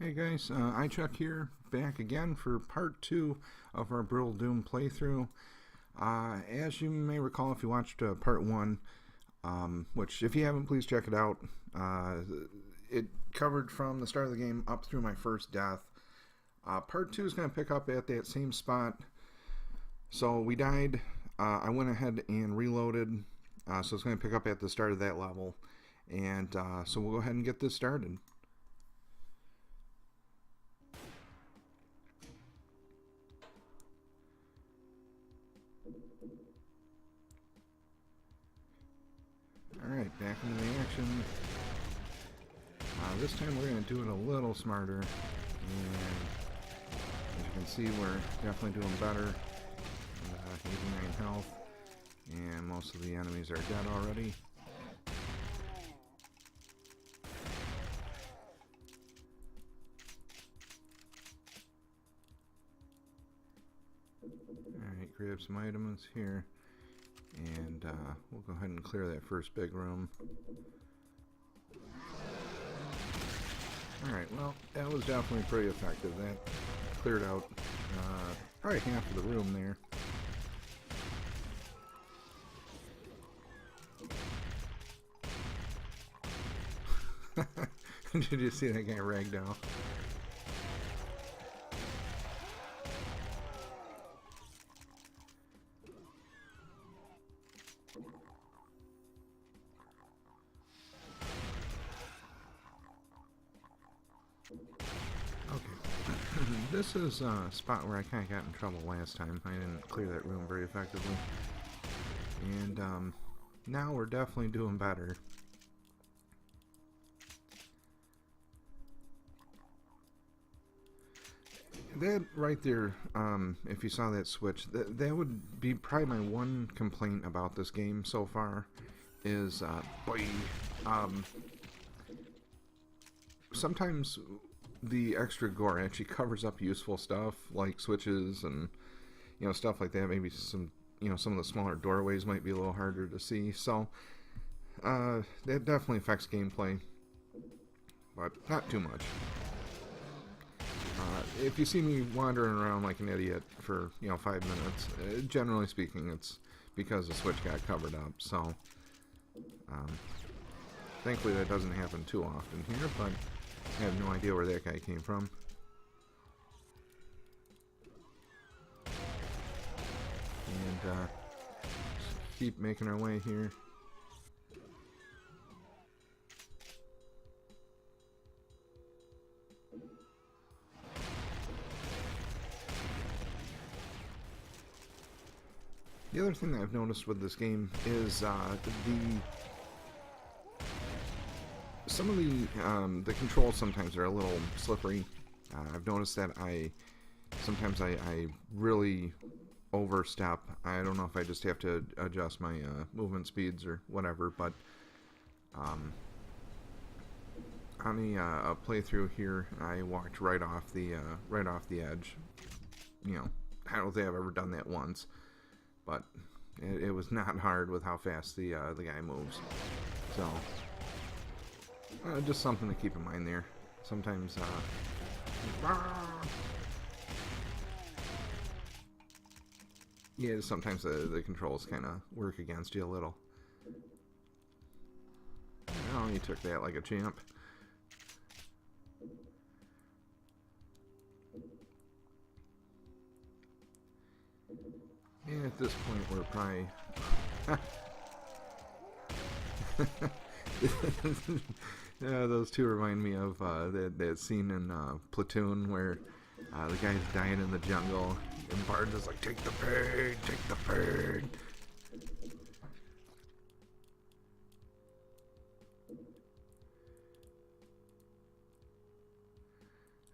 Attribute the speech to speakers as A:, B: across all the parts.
A: Hey guys, iChuck here, back again for part 2 of our Brutal Doom playthrough. As you may recall if you watched part 1, which if you haven't, please check it out. It covered from the start of the game up through my first death. Part 2 is going to pick up at that same spot. So we died, I went ahead and reloaded, so it's going to pick up at the start of that level. And so we'll go ahead and get this started. Alright, back into the action. This time we're going to do it a little smarter. And as you can see, we're definitely doing better. 89 health. And most of the enemies are dead already. Alright, grab some items here. And we'll go ahead and clear that first big room. Alright, well, that was definitely pretty effective. That cleared out probably half of the room there. Did you see that guy ragdoll? This is a spot where I kind of got in trouble last time. I didn't clear that room very effectively. And now we're definitely doing better. That right there, if you saw that switch, that would be probably my one complaint about this game so far, is, sometimes the extra gore actually covers up useful stuff like switches and stuff like that. Maybe some some of the smaller doorways might be a little harder to see, so that definitely affects gameplay, but not too much. If you see me wandering around like an idiot for 5 minutes, generally speaking it's because the switch got covered up, so thankfully that doesn't happen too often here, but I have no idea where that guy came from. And keep making our way here. The other thing that I've noticed with this game is some of the controls sometimes are a little slippery. I've noticed that sometimes I really overstep. I don't know if I just have to adjust my movement speeds or whatever, but on a playthrough here, I walked right off the edge. I don't think I've ever done that once, but it was not hard with how fast the guy moves. So just something to keep in mind there. Sometimes yeah, sometimes the controls kind of work against you a little. Oh, you took that like a champ. And at this point we're probably those two remind me of that scene in Platoon where the guy's dying in the jungle and Bard's is like, take the pain, take the pain.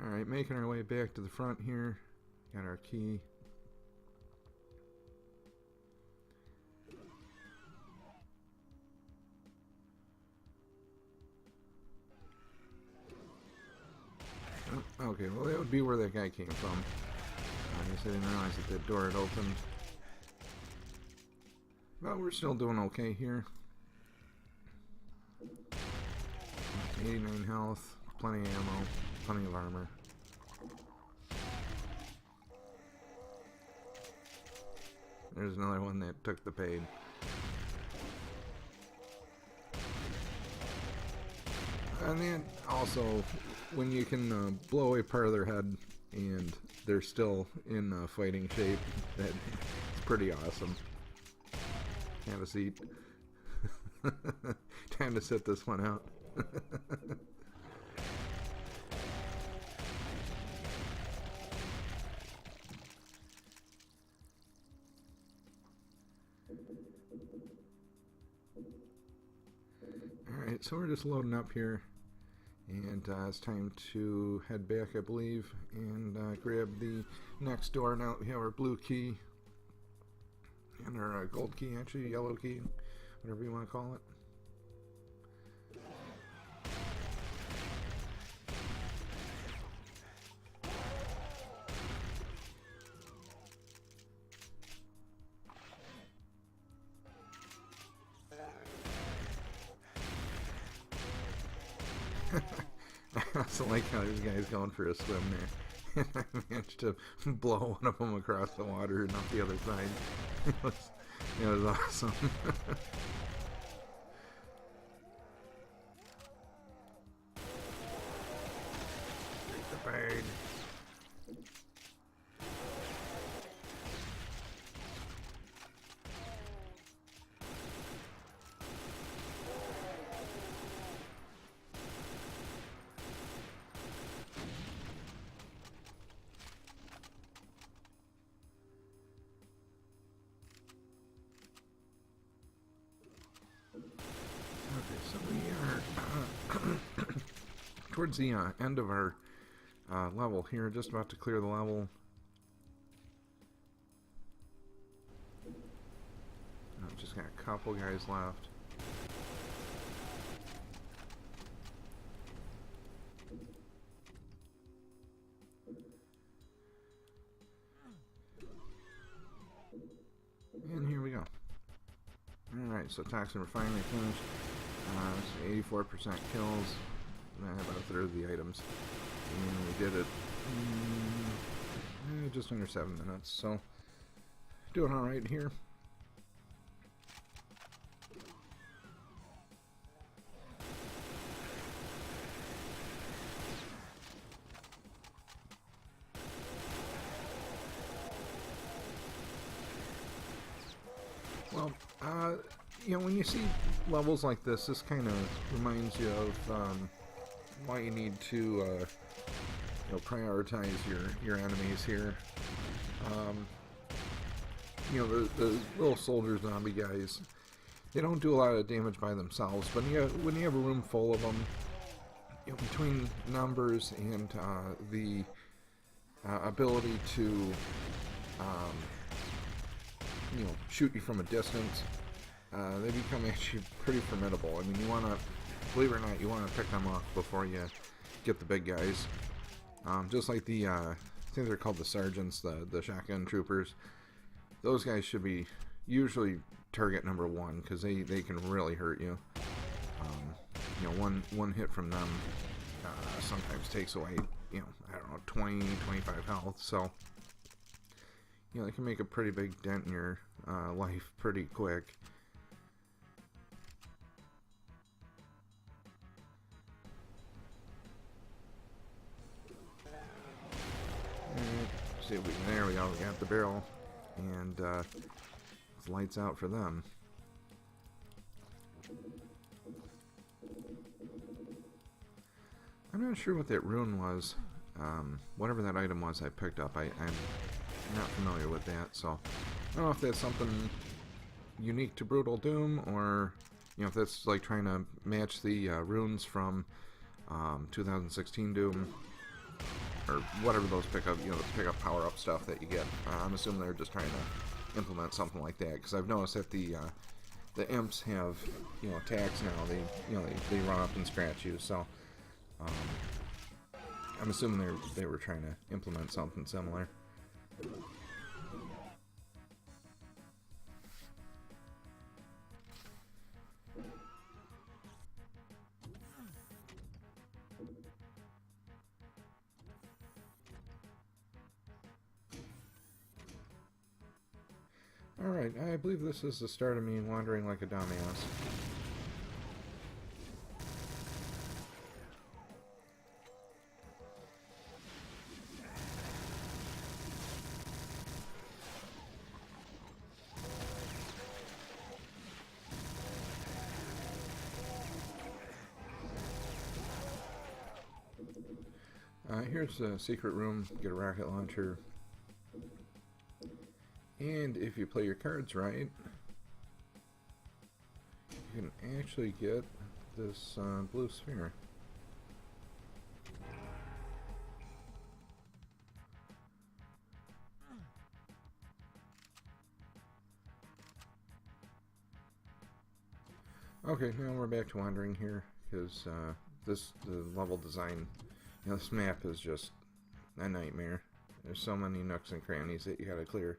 A: Alright, making our way back to the front here. Got our key. Okay, well that would be where that guy came from. I guess I didn't realize that door had opened. But we're still doing okay here. 89 health. plenty of ammo, plenty of armor. There's another one that took the pain. And then also, when you can blow away part of their head and they're still in fighting shape, that's pretty awesome. Have a seat. Time to sit this one out. Alright, so we're just loading up here. And it's time to head back, I believe, and grab the next door. Now we have our blue key. And our gold key, actually, yellow key. Whatever you want to call it. I also like how this guy's going for a swim there. And I managed to blow one of them across the water and up the other side. It was awesome. Take the pain. Okay, so we are towards the end of our level here, just about to clear the level. I've just got a couple guys left. And here we go. Alright, so toxin refinery finished. 84% kills. About a third of the items. And we did it just under 7 minutes. So, doing alright here. Well, you know, when you see levels like this kind of reminds you of why you need to, you know, prioritize your enemies here. You know, the little soldier zombie guys, they don't do a lot of damage by themselves, but when you have a room full of them, you know, between numbers and the ability to you know, shoot you from a distance, they become actually pretty formidable. I mean, you want to, believe it or not, you want to pick them off before you get the big guys. Just like the, I think they're called the sergeants, the shotgun troopers. Those guys should be usually target number 1, because they can really hurt you. You know, one hit from them sometimes takes away, you know, I don't know, 20, 25 health. So, you know, they can make a pretty big dent in your life pretty quick. See if we can, there we go, we got the barrel, and it's lights out for them. I'm not sure what that rune was. Whatever that item was I picked up, I'm not familiar with that, so I don't know if that's something unique to Brutal Doom, or, you know, if that's like trying to match the runes from 2016 Doom, or whatever those pick up, you know, the pick up power up stuff that you get. I'm assuming they're just trying to implement something like that, because I've noticed that the imps have, you know, attacks now. They run up and scratch you, so I'm assuming they were trying to implement something similar. Alright, I believe this is the start of me wandering like a dumbass. Here's a secret room. Get a rocket launcher. And if you play your cards right, you can actually get this blue sphere. Okay, now we're back to wandering here, because the level design, you know, this map is just a nightmare. There's so many nooks and crannies that you gotta clear.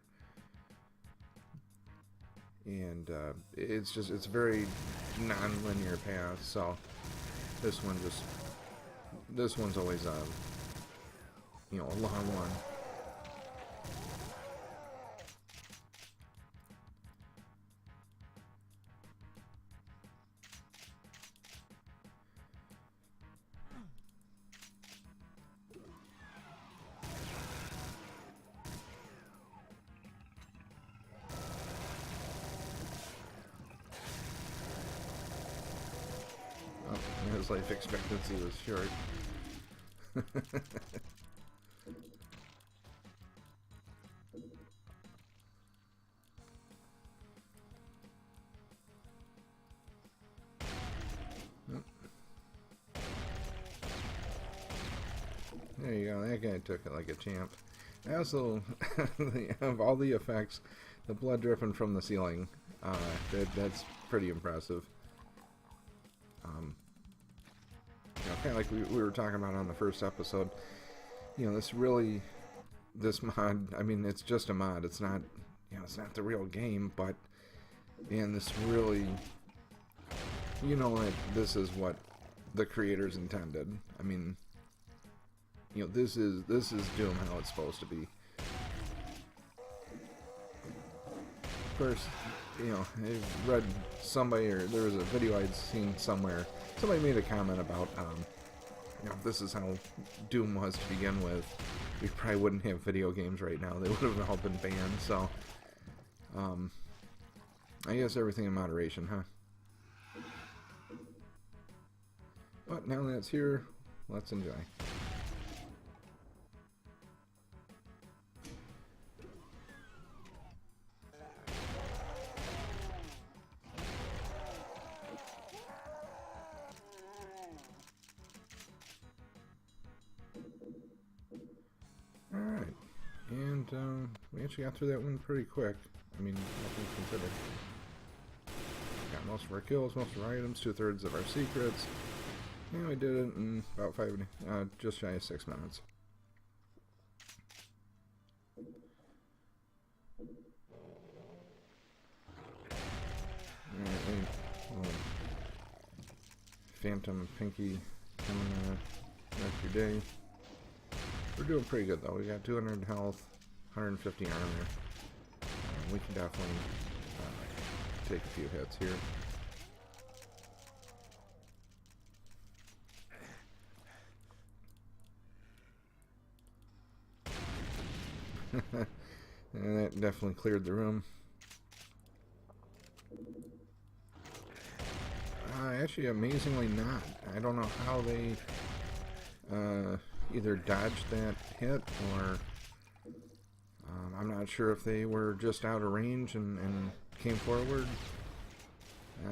A: And it's very non-linear path, so this one's always a, you know, a long one. His life expectancy was short. There you go, that guy took it like a champ. I also, of all the effects, the blood dripping from the ceiling, that's pretty impressive. You know, kind of like we were talking about on the first episode, you know, this mod, I mean, it's just a mod, it's not, you know, it's not the real game, but, man, this really, you know, that this is what the creators intended. I mean, you know, this is Doom how it's supposed to be. Of course, you know, I read somebody, or there was a video I'd seen somewhere, somebody made a comment about, you know, if this is how Doom was to begin with, we probably wouldn't have video games right now. They would have all been banned, so, I guess everything in moderation, huh? But now that it's here, let's enjoy. Alright, and we actually got through that one pretty quick. I mean, nothing considered. Got most of our kills, most of our items, 2/3 of our secrets. And we did it in about just shy of 6 minutes. Alright, Phantom Pinky coming after your day. We're doing pretty good though. We got 200 health, 150 armor. We can definitely take a few hits here. And that definitely cleared the room. Actually, amazingly not. I don't know how they either dodged that hit, or I'm not sure if they were just out of range and came forward.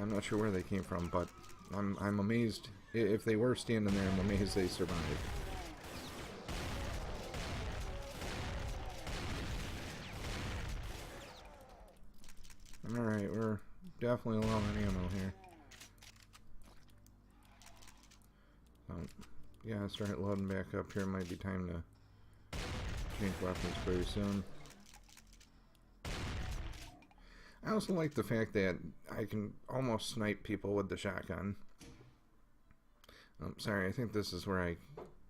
A: I'm not sure where they came from, but I'm amazed. If they were standing there, I'm amazed they survived. Alright, we're definitely low on ammo here. Yeah, start loading back up here. Might be time to change weapons pretty soon. I also like the fact that I can almost snipe people with the shotgun. Sorry, I think this is where I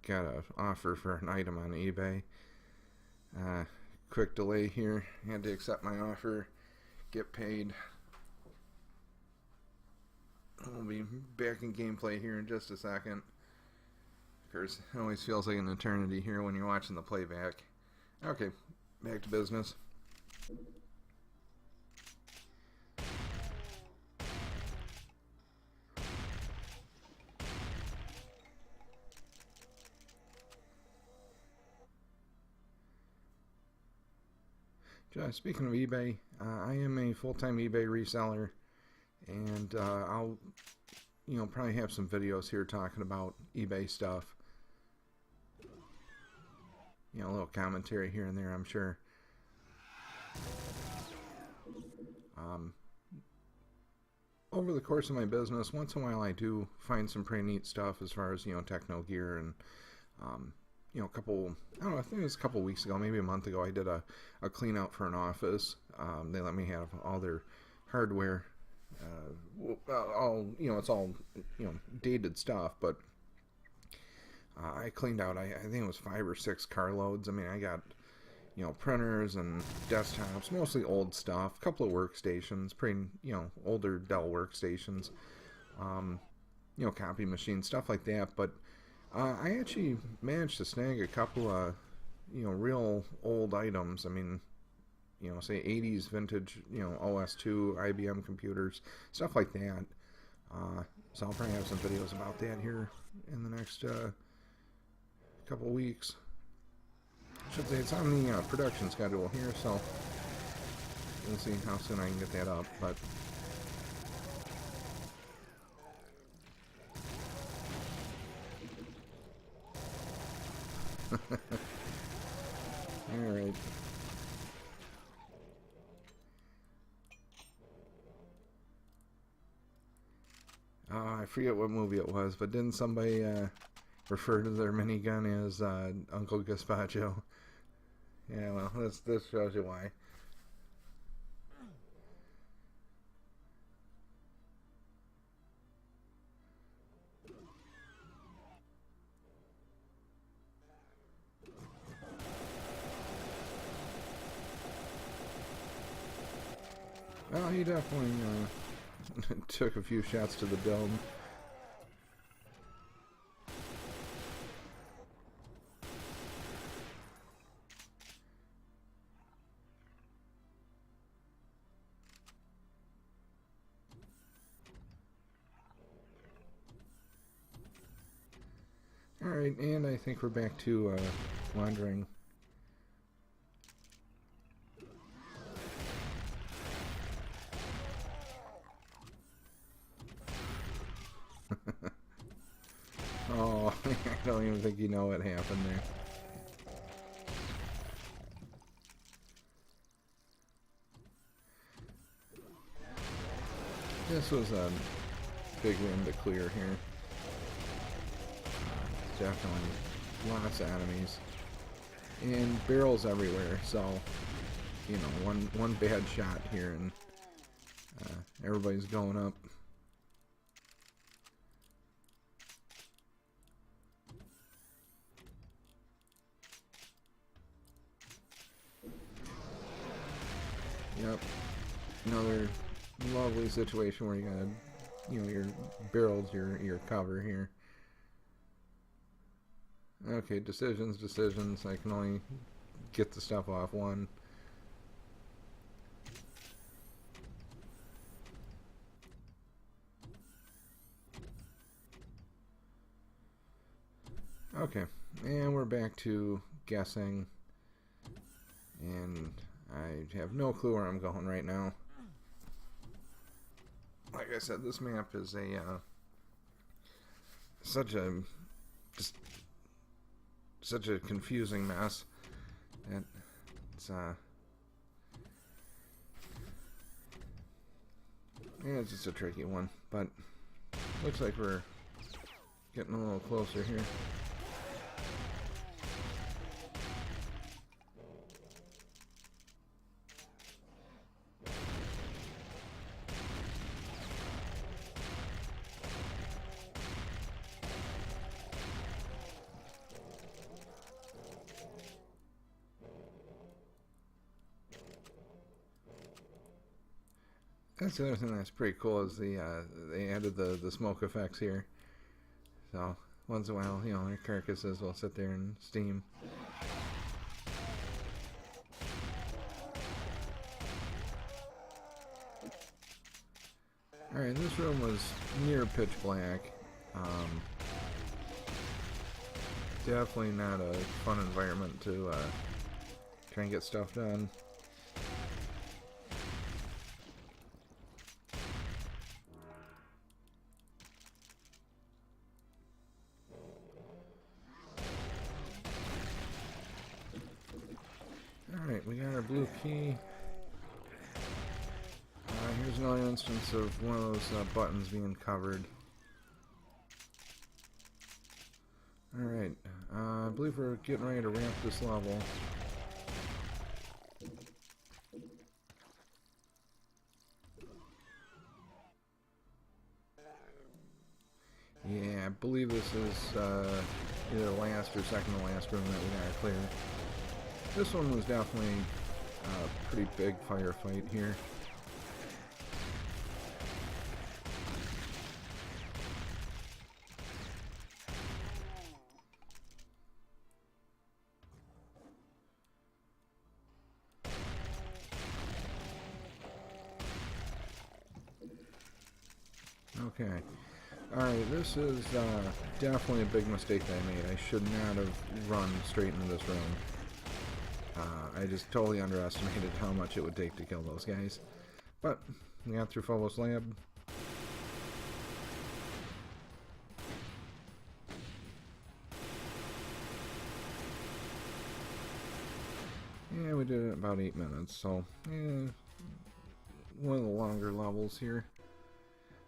A: got an offer for an item on eBay. Quick delay here. Had to accept my offer. get paid. We'll be back in gameplay here in just a second. Of course, it always feels like an eternity here when you're watching the playback. Okay, back to business. Speaking of eBay, I am a full-time eBay reseller, and I'll, probably have some videos here talking about eBay stuff. A little commentary here and there, I'm sure. Over the course of my business, once in a while I do find some pretty neat stuff as far as, techno gear, and I think it was a couple weeks ago, maybe a month ago, I did a clean out for an office. They let me have all their hardware, it's all, dated stuff, but I cleaned out, I think it was 5 or 6 carloads. I mean, I got, printers and desktops, mostly old stuff, a couple of workstations, pretty, older Dell workstations, copy machines, stuff like that, but I actually managed to snag a couple of, real old items. I mean, say 80s vintage, OS2, IBM computers, stuff like that. So I'll probably have some videos about that here in the next couple weeks. I should say it's on the production schedule here, so we'll see how soon I can get that up, but... Alright. I forget what movie it was, but didn't somebody refer to their minigun as Uncle Gazpacho? Yeah, well, this shows you why. Well, he definitely took a few shots to the dome. Alright, and I think we're back to wandering. Oh, I don't even think you know what happened there. This was a big room to clear here. Definitely lots of enemies. And barrels everywhere, so, one bad shot here and everybody's going up. Yep. Another lovely situation where you got, your barrels, your cover here. Okay, decisions. I can only get the stuff off one. Okay, and we're back to guessing. And I have no clue where I'm going right now. Like I said, this map is a such a confusing mess. And it's it's just a tricky one, but looks like we're getting a little closer here. That's the other thing that's pretty cool is they added the smoke effects here. So once in a while, their carcasses will sit there and steam. Alright, this room was near pitch black. Definitely not a fun environment to try and get stuff done. Alright, we got our blue key. Here's another instance of one of those buttons being covered. Alright, I believe we're getting ready to ramp this level. Yeah, I believe this is either the last or second to last room that we gotta clear. This one was definitely a pretty big firefight here. Okay. Alright, this is definitely a big mistake that I made. I should not have run straight into this room. I just totally underestimated how much it would take to kill those guys. But, we got through Phobos Lab. Yeah, we did it in about 8 minutes, so, one of the longer levels here.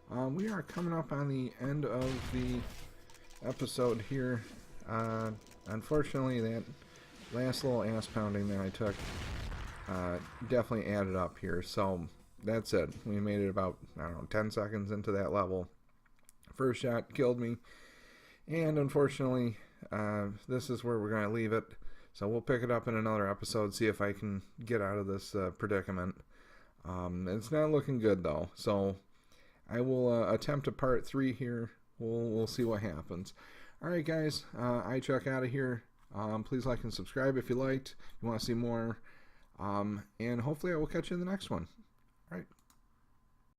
A: We are coming up on the end of the episode here. Unfortunately, that last little ass pounding that I took definitely added up here. So that's it. We made it about, I don't know, 10 seconds into that level. First shot killed me. And unfortunately, this is where we're going to leave it. So we'll pick it up in another episode, see if I can get out of this predicament. It's not looking good, though. So I will attempt a part 3 here. We'll see what happens. Alright guys, iChuck out of here. Please like and subscribe if you liked. You want to see more. And hopefully I will catch you in the next one. Alright.